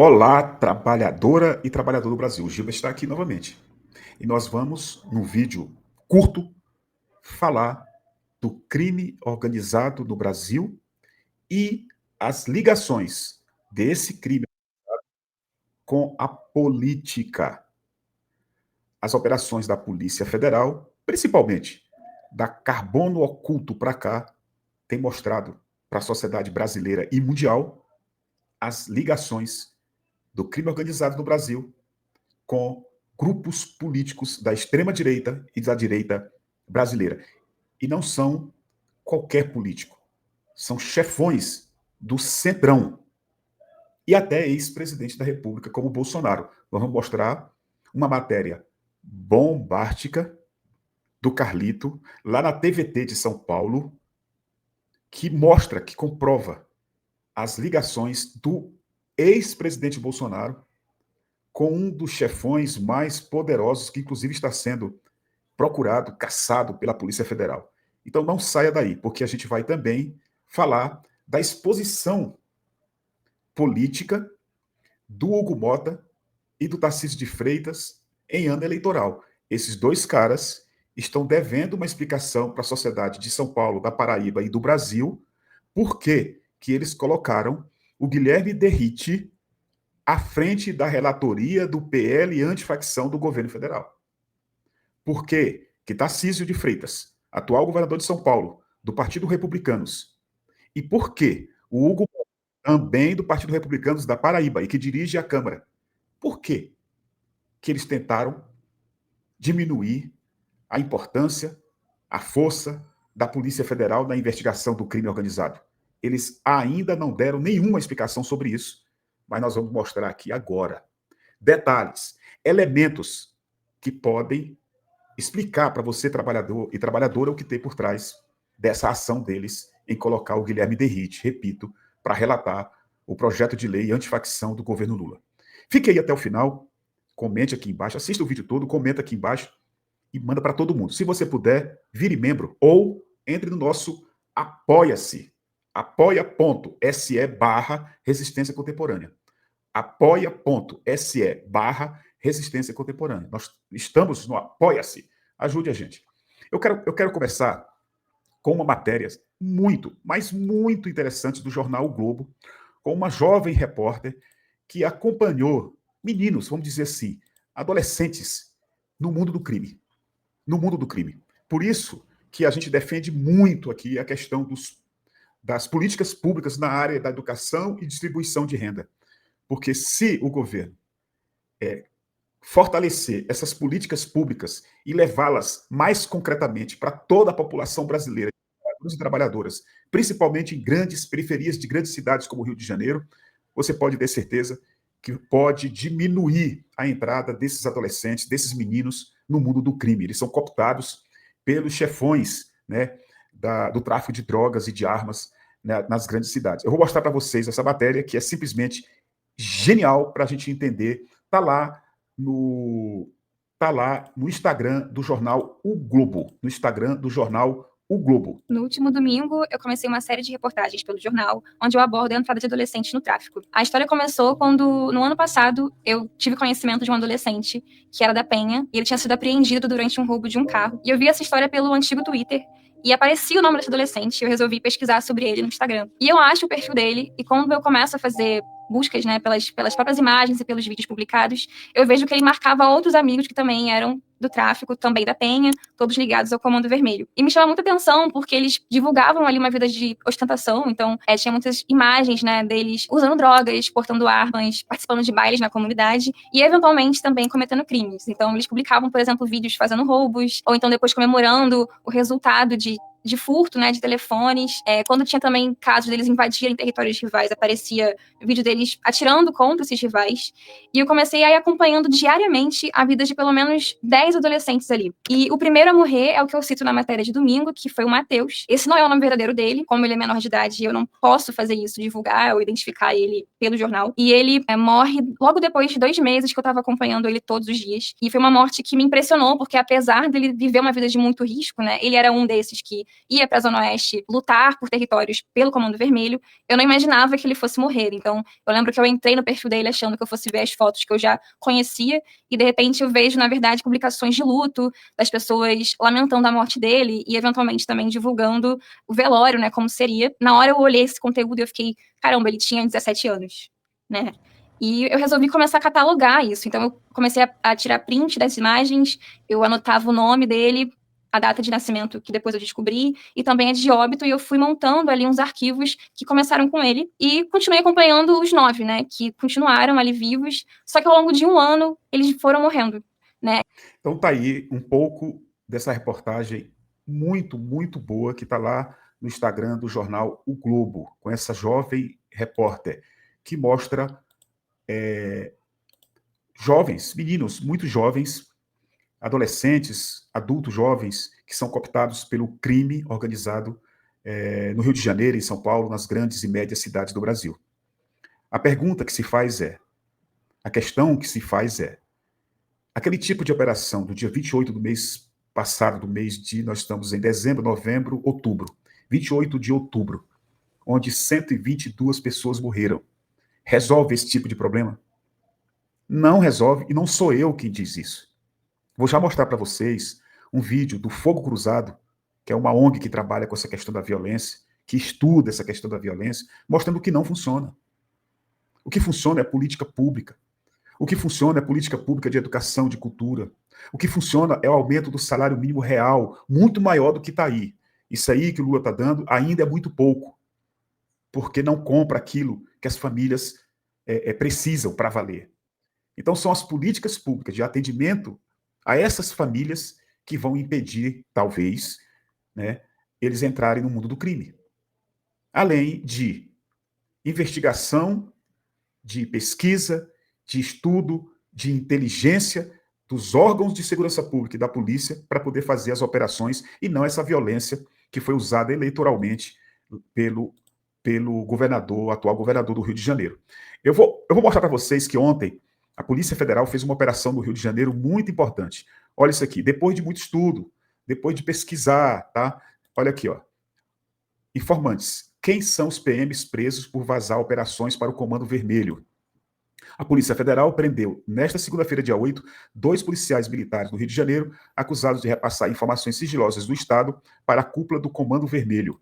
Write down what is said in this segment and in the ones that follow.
Olá, trabalhadora e trabalhador do Brasil. O Giba está aqui novamente. E nós vamos, num vídeo curto, falar do crime organizado no Brasil e as ligações desse crime com a política. As operações da Polícia Federal, principalmente da Carbono Oculto para cá, têm mostrado para a sociedade brasileira e mundial as ligações do crime organizado no Brasil com grupos políticos da extrema-direita e da direita brasileira. E não são qualquer político. São chefões do centrão. E até ex-presidente da República, como Bolsonaro. Vamos mostrar uma matéria bombástica do Carlito, lá na TVT de São Paulo, que mostra, que comprova as ligações do ex-presidente Bolsonaro com um dos chefões mais poderosos, que inclusive está sendo procurado, caçado pela Polícia Federal. Então não saia daí, porque a gente vai também falar da exposição política do Hugo Mota e do Tarcísio de Freitas em ano eleitoral. Esses dois caras estão devendo uma explicação para a sociedade de São Paulo, da Paraíba e do Brasil, por que eles colocaram o Guilherme Derrite à frente da relatoria do PL antifacção do governo federal. Por quê? Que Tarcísio de Freitas, atual governador de São Paulo, do Partido Republicanos, e por que o Hugo, também do Partido Republicanos da Paraíba, e que dirige a Câmara, por que eles tentaram diminuir a importância, a força da Polícia Federal na investigação do crime organizado? Eles ainda não deram nenhuma explicação sobre isso, mas nós vamos mostrar aqui agora. Detalhes, elementos que podem explicar para você, trabalhador e trabalhadora, o que tem por trás dessa ação deles em colocar o Guilherme Derrite, repito, para relatar o projeto de lei antifacção do governo Lula. Fique aí até o final, comente aqui embaixo, assista o vídeo todo, comenta aqui embaixo e manda para todo mundo. Se você puder, vire membro ou entre no nosso Apoia-se, apoia.se/resistência contemporânea. apoia.se/resistência contemporânea. Nós estamos no Apoia-se. Ajude a gente. Eu quero começar com uma matéria muito, mas muito interessante do jornal O Globo, com uma jovem repórter que acompanhou meninos, vamos dizer assim, adolescentes no mundo do crime. No mundo do crime. Por isso que a gente defende muito aqui a questão das políticas públicas na área da educação e distribuição de renda. Porque se o governo fortalecer essas políticas públicas e levá-las mais concretamente para toda a população brasileira, trabalhadores e trabalhadoras, principalmente em grandes periferias de grandes cidades como o Rio de Janeiro, você pode ter certeza que pode diminuir a entrada desses adolescentes, desses meninos no mundo do crime. Eles são cooptados pelos chefões, né, do tráfico de drogas e de armas, né, nas grandes cidades. Eu vou mostrar para vocês essa matéria, que é simplesmente genial para a gente entender. Está lá no Instagram do jornal O Globo. No Instagram do jornal O Globo. No último domingo, eu comecei uma série de reportagens pelo jornal, onde eu abordo a entrada de adolescentes no tráfico. A história começou quando, no ano passado, eu tive conhecimento de um adolescente que era da Penha, e ele tinha sido apreendido durante um roubo de um carro. E eu vi essa história pelo antigo Twitter, e aparecia o nome desse adolescente, e eu resolvi pesquisar sobre ele no Instagram. E eu acho o perfil dele, e quando eu começo a fazer buscas, né, pelas próprias imagens e pelos vídeos publicados, eu vejo que ele marcava outros amigos que também eram do tráfico, também da Penha, todos ligados ao Comando Vermelho. E me chama muita atenção, porque eles divulgavam ali uma vida de ostentação, então tinha muitas imagens, né, deles usando drogas, portando armas, participando de bailes na comunidade, e eventualmente também cometendo crimes. Então eles publicavam, por exemplo, vídeos fazendo roubos, ou então depois comemorando o resultado de furto, né, de telefones. Quando tinha também casos deles invadirem territórios rivais, aparecia vídeo deles atirando contra esses rivais. E eu comecei a ir acompanhando diariamente a vida de pelo menos 10 adolescentes ali. E o primeiro a morrer é o que eu cito na matéria de domingo, que foi o Matheus. Esse não é o nome verdadeiro dele, como ele é menor de idade, eu não posso fazer isso, divulgar ou identificar ele pelo jornal. E ele morre logo depois de 2 meses que eu tava acompanhando ele todos os dias. E foi uma morte que me impressionou, porque apesar dele viver uma vida de muito risco, né, ele era um desses que ia para a Zona Oeste lutar por territórios pelo Comando Vermelho, eu não imaginava que ele fosse morrer. Então, eu lembro que eu entrei no perfil dele achando que eu fosse ver as fotos que eu já conhecia, e de repente eu vejo, na verdade, publicações de luto das pessoas lamentando a morte dele e, eventualmente, também divulgando o velório, né, como seria. Na hora eu olhei esse conteúdo e eu fiquei, caramba, ele tinha 17 anos, né? E eu resolvi começar a catalogar isso. Então, eu comecei a tirar print das imagens, eu anotava o nome dele, a data de nascimento, que depois eu descobri, e também a de óbito, e eu fui montando ali uns arquivos que começaram com ele, e continuei acompanhando os 9, né, que continuaram ali vivos, só que ao longo de um ano, eles foram morrendo, né. Então tá aí um pouco dessa reportagem muito, muito boa que está lá no Instagram do jornal O Globo, com essa jovem repórter, que mostra jovens, meninos muito jovens, adolescentes, adultos jovens, que são cooptados pelo crime organizado no Rio de Janeiro, em São Paulo, nas grandes e médias cidades do Brasil. A pergunta que se faz a questão que se faz aquele tipo de operação do dia 28 do mês passado, nós estamos em dezembro, novembro, outubro, 28 de outubro, onde 122 pessoas morreram, resolve esse tipo de problema? Não resolve, e não sou eu quem diz isso. Vou já mostrar para vocês um vídeo do Fogo Cruzado, que é uma ONG que trabalha com essa questão da violência, que estuda essa questão da violência, mostrando que não funciona. O que funciona é política pública. O que funciona é política pública de educação, de cultura. O que funciona é o aumento do salário mínimo real, muito maior do que está aí. Isso aí que o Lula está dando ainda é muito pouco, porque não compra aquilo que as famílias precisam para valer. Então, são as políticas públicas de atendimento a essas famílias que vão impedir, talvez, né, eles entrarem no mundo do crime. Além de investigação, de pesquisa, de estudo, de inteligência dos órgãos de segurança pública e da polícia para poder fazer as operações e não essa violência que foi usada eleitoralmente pelo governador, atual governador do Rio de Janeiro. Eu vou mostrar para vocês que ontem a Polícia Federal fez uma operação no Rio de Janeiro muito importante. Olha isso aqui, depois de muito estudo, depois de pesquisar, tá? Olha aqui, ó. Informantes. Quem são os PMs presos por vazar operações para o Comando Vermelho? A Polícia Federal prendeu, nesta segunda-feira, dia 8, 2 policiais militares do Rio de Janeiro, acusados de repassar informações sigilosas do Estado para a cúpula do Comando Vermelho.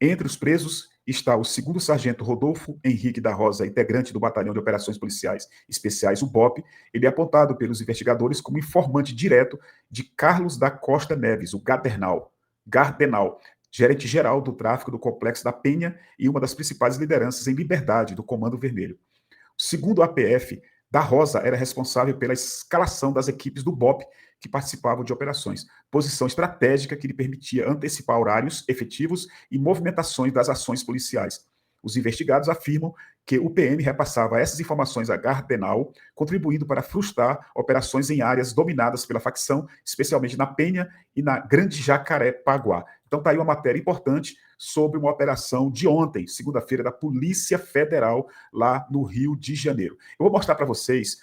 Entre os presos está o 2º Sargento Rodolfo Henrique da Rosa, integrante do Batalhão de Operações Policiais Especiais, o BOP. Ele é apontado pelos investigadores como informante direto de Carlos da Costa Neves, o Gardenal, gerente-geral do tráfico do Complexo da Penha e uma das principais lideranças em liberdade do Comando Vermelho. Segundo a PF, da Rosa era responsável pela escalação das equipes do BOP que participavam de operações, posição estratégica que lhe permitia antecipar horários efetivos e movimentações das ações policiais. Os investigados afirmam que o PM repassava essas informações a Gardenal, contribuindo para frustrar operações em áreas dominadas pela facção, especialmente na Penha e na Grande Jacarepaguá. Então está aí uma matéria importante sobre uma operação de ontem, segunda-feira, da Polícia Federal, lá no Rio de Janeiro. Eu vou mostrar para vocês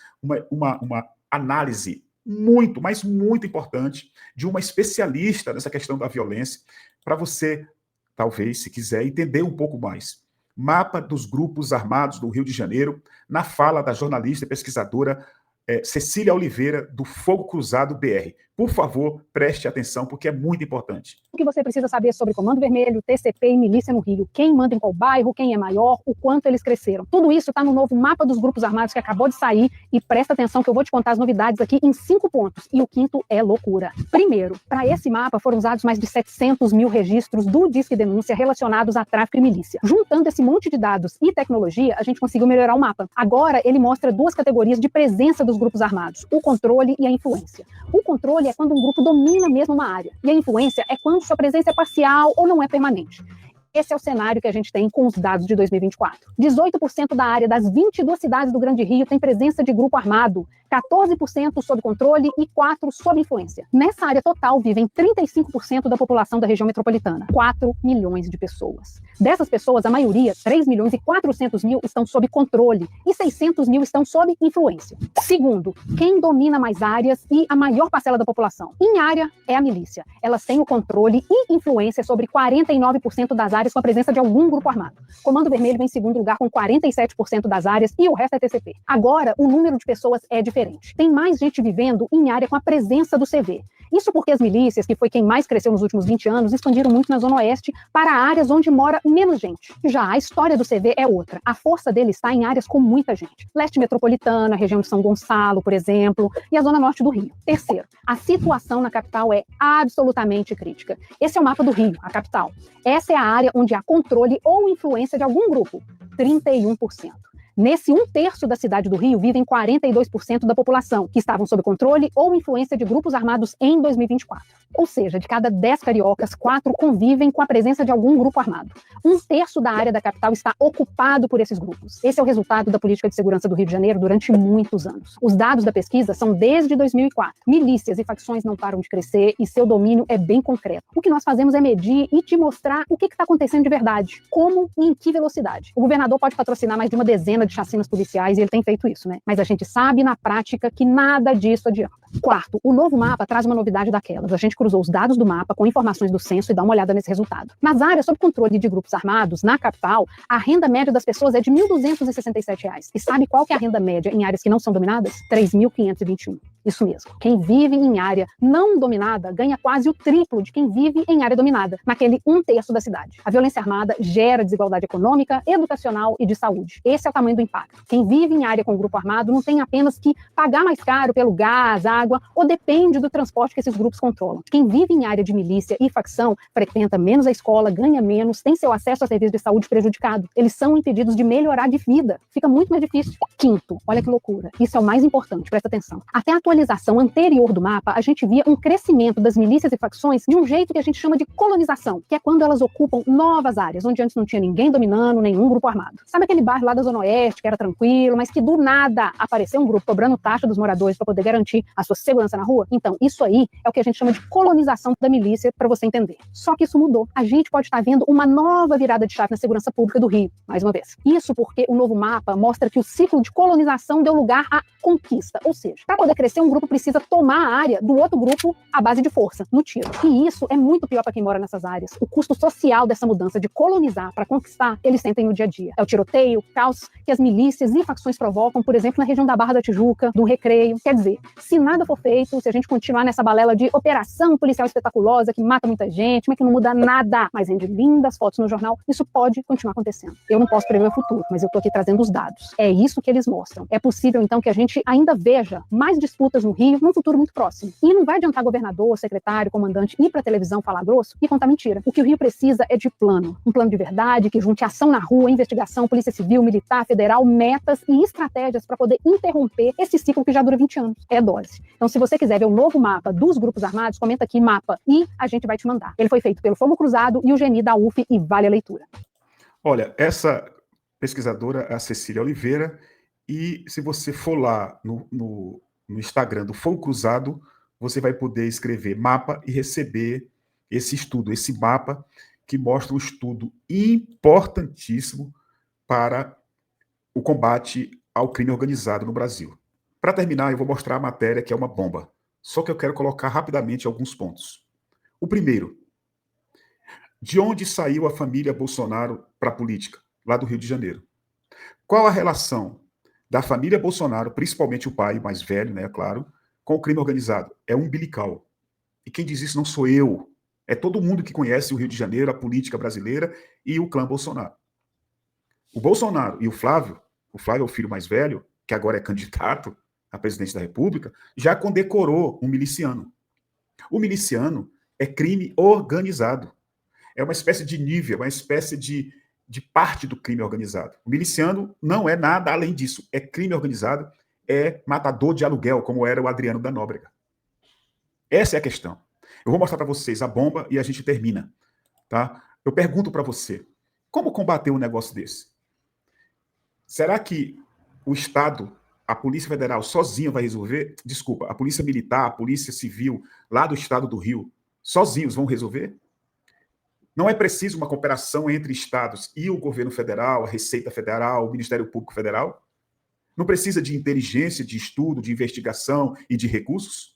uma análise muito, mas muito importante de uma especialista nessa questão da violência, para você, talvez, se quiser, entender um pouco mais. Mapa dos grupos armados do Rio de Janeiro, na fala da jornalista e pesquisadora Cecília Oliveira, do Fogo Cruzado BR. Por favor, preste atenção, porque é muito importante. O que você precisa saber sobre Comando Vermelho, TCP e milícia no Rio? Quem manda em qual bairro, quem é maior, o quanto eles cresceram. Tudo isso está no novo mapa dos grupos armados que acabou de sair, e presta atenção que eu vou te contar as novidades aqui em 5 pontos. E o 5º é loucura. Primeiro, para esse mapa foram usados mais de 700 mil registros do Disque Denúncia relacionados a tráfico e milícia. Juntando esse monte de dados e tecnologia, a gente conseguiu melhorar o mapa. Agora, ele mostra 2 categorias de presença dos grupos armados: o controle e a influência. O controle é quando um grupo domina mesmo uma área, e a influência é quando sua presença é parcial ou não é permanente. Esse é o cenário que a gente tem com os dados de 2024. 18% da área das 22 cidades do Grande Rio tem presença de grupo armado, 14% sob controle e 4% sob influência. Nessa área total vivem 35% da população da região metropolitana, 4 milhões de pessoas. Dessas pessoas, a maioria, 3 milhões e 400 mil, estão sob controle e 600 mil estão sob influência. Segundo, quem domina mais áreas e a maior parcela da população? Em área, é a milícia. Elas têm o controle e influência sobre 49% das áreas com a presença de algum grupo armado. Comando Vermelho vem em segundo lugar com 47% das áreas e o resto é TCP. Agora, o número de pessoas é diferente. Tem mais gente vivendo em área com a presença do CV. Isso porque as milícias, que foi quem mais cresceu nos últimos 20 anos, expandiram muito na Zona Oeste para áreas onde mora menos gente. Já a história do CV é outra. A força dele está em áreas com muita gente. Leste metropolitana, região de São Gonçalo, por exemplo, e a Zona Norte do Rio. Terceiro, a situação na capital é absolutamente crítica. Esse é o mapa do Rio, a capital. Essa é a área onde há controle ou influência de algum grupo, 31%. Nesse 1/3 da cidade do Rio, vivem 42% da população, que estavam sob controle ou influência de grupos armados em 2024. Ou seja, de cada 10 cariocas, 4 convivem com a presença de algum grupo armado. 1/3 da área da capital está ocupado por esses grupos. Esse é o resultado da política de segurança do Rio de Janeiro durante muitos anos. Os dados da pesquisa são desde 2004. Milícias e facções não param de crescer e seu domínio é bem concreto. O que nós fazemos é medir e te mostrar o que está acontecendo de verdade, como e em que velocidade. O governador pode patrocinar mais de uma dezena de chacinas policiais, e ele tem feito isso, né? Mas a gente sabe na prática que nada disso adianta. Quarto, o novo mapa traz uma novidade daquelas. A gente cruzou os dados do mapa com informações do censo e dá uma olhada nesse resultado. Nas áreas sob controle de grupos armados, na capital, a renda média das pessoas é de R$ 1.267. E sabe qual que é a renda média em áreas que não são dominadas? R$ 3.521. Isso mesmo. Quem vive em área não dominada ganha quase o triplo de quem vive em área dominada, naquele 1/3 da cidade. A violência armada gera desigualdade econômica, educacional e de saúde. Esse é o tamanho do impacto. Quem vive em área com grupo armado não tem apenas que pagar mais caro pelo gás, água, ou depende do transporte que esses grupos controlam. Quem vive em área de milícia e facção frequenta menos a escola, ganha menos, tem seu acesso a serviços de saúde prejudicado. Eles são impedidos de melhorar de vida. Fica muito mais difícil. Quinto, olha que loucura. Isso é o mais importante, presta atenção. Até a atualização anterior do mapa, a gente via um crescimento das milícias e facções de um jeito que a gente chama de colonização, que é quando elas ocupam novas áreas, onde antes não tinha ninguém dominando, nenhum grupo armado. Sabe aquele bairro lá da Zona Oeste, que era tranquilo, mas que do nada apareceu um grupo cobrando taxa dos moradores para poder garantir a sua segurança na rua? Então, isso aí é o que a gente chama de colonização da milícia, para você entender. Só que isso mudou. A gente pode estar vendo uma nova virada de chave na segurança pública do Rio, mais uma vez. Isso porque o novo mapa mostra que o ciclo de colonização deu lugar à conquista. Ou seja, para poder crescer, um grupo precisa tomar a área do outro grupo à base de força, no tiro. E isso é muito pior para quem mora nessas áreas. O custo social dessa mudança de colonizar para conquistar, eles sentem no dia a dia. É o tiroteio, o caos que as milícias e facções provocam, por exemplo, na região da Barra da Tijuca, do Recreio. Quer dizer, se nada for feito, se a gente continuar nessa balela de operação policial espetaculosa, que mata muita gente, mas que não muda nada, mas rende lindas fotos no jornal, isso pode continuar acontecendo. Eu não posso prever o futuro, mas eu estou aqui trazendo os dados. É isso que eles mostram. É possível, então, que a gente ainda veja mais disputas no Rio num futuro muito próximo. E não vai adiantar governador, secretário, comandante ir para a televisão falar grosso e contar mentira. O que o Rio precisa é de plano. Um plano de verdade que junte ação na rua, investigação, polícia civil, militar, federal, metas e estratégias para poder interromper esse ciclo que já dura 20 anos. É dose. Então, se você quiser ver o novo mapa dos grupos armados, comenta aqui mapa e a gente vai te mandar. Ele foi feito pelo Fogo Cruzado e o Geni da UF e vale a leitura. Olha, essa pesquisadora é a Cecília Oliveira, e se você for lá no Instagram do Fogo Cruzado, você vai poder escrever mapa e receber esse estudo, esse mapa que mostra um estudo importantíssimo para o combate ao crime organizado no Brasil. Para terminar, eu vou mostrar a matéria, que é uma bomba. Só que eu quero colocar rapidamente alguns pontos. O primeiro, de onde saiu a família Bolsonaro para a política? Lá do Rio de Janeiro. Qual a relação da família Bolsonaro, principalmente o pai mais velho, né, claro, com o crime organizado? É umbilical. E quem diz isso não sou eu. É todo mundo que conhece o Rio de Janeiro, a política brasileira e o clã Bolsonaro. O Bolsonaro e o Flávio é o filho mais velho, que agora é candidato à presidência da República, já condecorou um miliciano. O miliciano é crime organizado. É uma espécie de nível, uma espécie de parte do crime organizado. O miliciano não é nada além disso. É crime organizado, é matador de aluguel, como era o Adriano da Nóbrega. Essa é a questão. Eu vou mostrar para vocês a bomba e a gente termina. Tá? Eu pergunto para você, como combater um negócio desse? Será que o Estado, a Polícia Federal sozinha vai resolver? Desculpa, a Polícia Militar, a Polícia Civil lá do Estado do Rio, sozinhos vão resolver? Não é preciso uma cooperação entre estados e o governo federal, a Receita Federal, o Ministério Público Federal? Não precisa de inteligência, de estudo, de investigação e de recursos?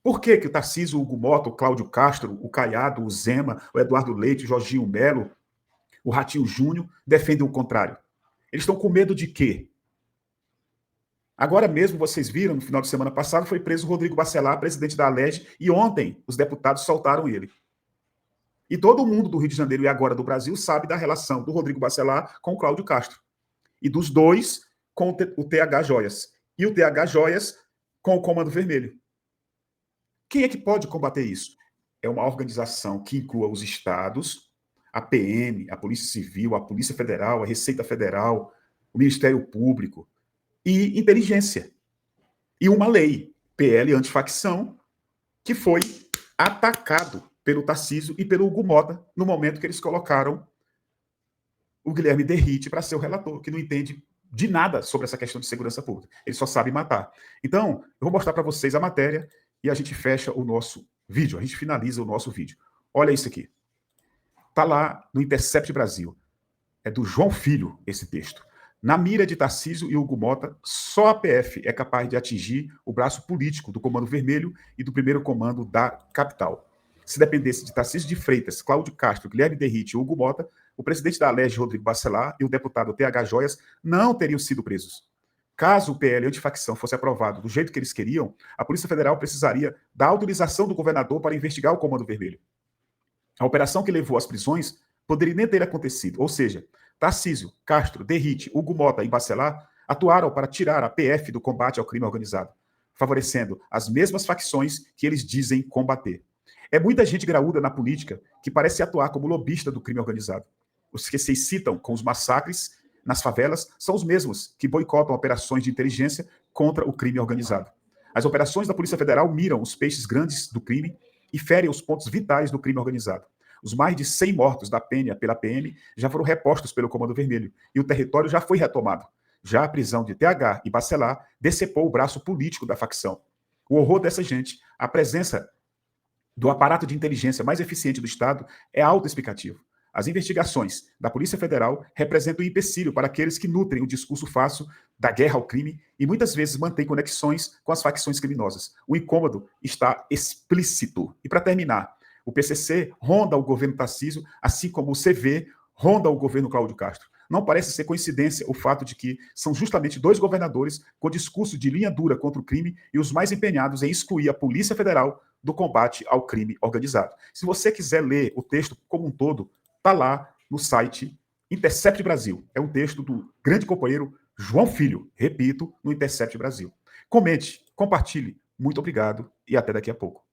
Por que o Tarcísio, o Hugo Mota, o Cláudio Castro, o Caiado, o Zema, o Eduardo Leite, o Jorginho Melo, o Ratinho Júnior defendem o contrário? Eles estão com medo de quê? Agora mesmo, vocês viram, no final de semana passado, foi preso o Rodrigo Bacelar, presidente da Alerj, e ontem os deputados soltaram ele. E todo mundo do Rio de Janeiro e agora do Brasil sabe da relação do Rodrigo Bacelar com o Cláudio Castro. E dos dois com o TH Joias. E o TH Joias com o Comando Vermelho. Quem é que pode combater isso? É uma organização que inclua os estados, a PM, a Polícia Civil, a Polícia Federal, a Receita Federal, o Ministério Público e inteligência. E uma lei, PL antifacção, que foi atacado pelo Tarcísio e pelo Hugo Mota no momento que eles colocaram o Guilherme Derrite para ser o relator, que não entende de nada sobre essa questão de segurança pública. Ele só sabe matar. Então, eu vou mostrar para vocês a matéria e a gente fecha o nosso vídeo, a gente finaliza o nosso vídeo. Olha isso aqui. Está lá no Intercept Brasil. É do João Filho esse texto. Na mira de Tarcísio e Hugo Mota, só a PF é capaz de atingir o braço político do Comando Vermelho e do primeiro comando da capital. Se dependesse de Tarcísio de Freitas, Cláudio Castro, Guilherme Derrite e Hugo Mota, o presidente da Alerj, Rodrigo Bacelar, e o deputado TH Joias não teriam sido presos. Caso o PL antifacção fosse aprovado do jeito que eles queriam, a Polícia Federal precisaria da autorização do governador para investigar o Comando Vermelho. A operação que levou às prisões poderia nem ter acontecido, ou seja, Tarcísio, Castro, Derrite, Hugo Mota e Bacelar atuaram para tirar a PF do combate ao crime organizado, favorecendo as mesmas facções que eles dizem combater. É muita gente graúda na política que parece atuar como lobista do crime organizado. Os que se citam com os massacres nas favelas são os mesmos que boicotam operações de inteligência contra o crime organizado. As operações da Polícia Federal miram os peixes grandes do crime e ferem os pontos vitais do crime organizado. Os mais de 100 mortos da Penha pela PM já foram repostos pelo Comando Vermelho e o território já foi retomado. Já a prisão de TH e Bacelar decepou o braço político da facção. O horror dessa gente, a presença do aparato de inteligência mais eficiente do Estado é autoexplicativo. As investigações da Polícia Federal representam um empecilho para aqueles que nutrem o discurso fácil da guerra ao crime e muitas vezes mantêm conexões com as facções criminosas. O incômodo está explícito. E para terminar, o PCC ronda o governo Tarcísio, assim como o CV ronda o governo Cláudio Castro. Não parece ser coincidência o fato de que são justamente dois governadores com discurso de linha dura contra o crime e os mais empenhados em excluir a Polícia Federal do combate ao crime organizado. Se você quiser ler o texto como um todo, está lá no site Intercept Brasil. É um texto do grande companheiro João Filho, repito, no Intercept Brasil. Comente, compartilhe. Muito obrigado e até daqui a pouco.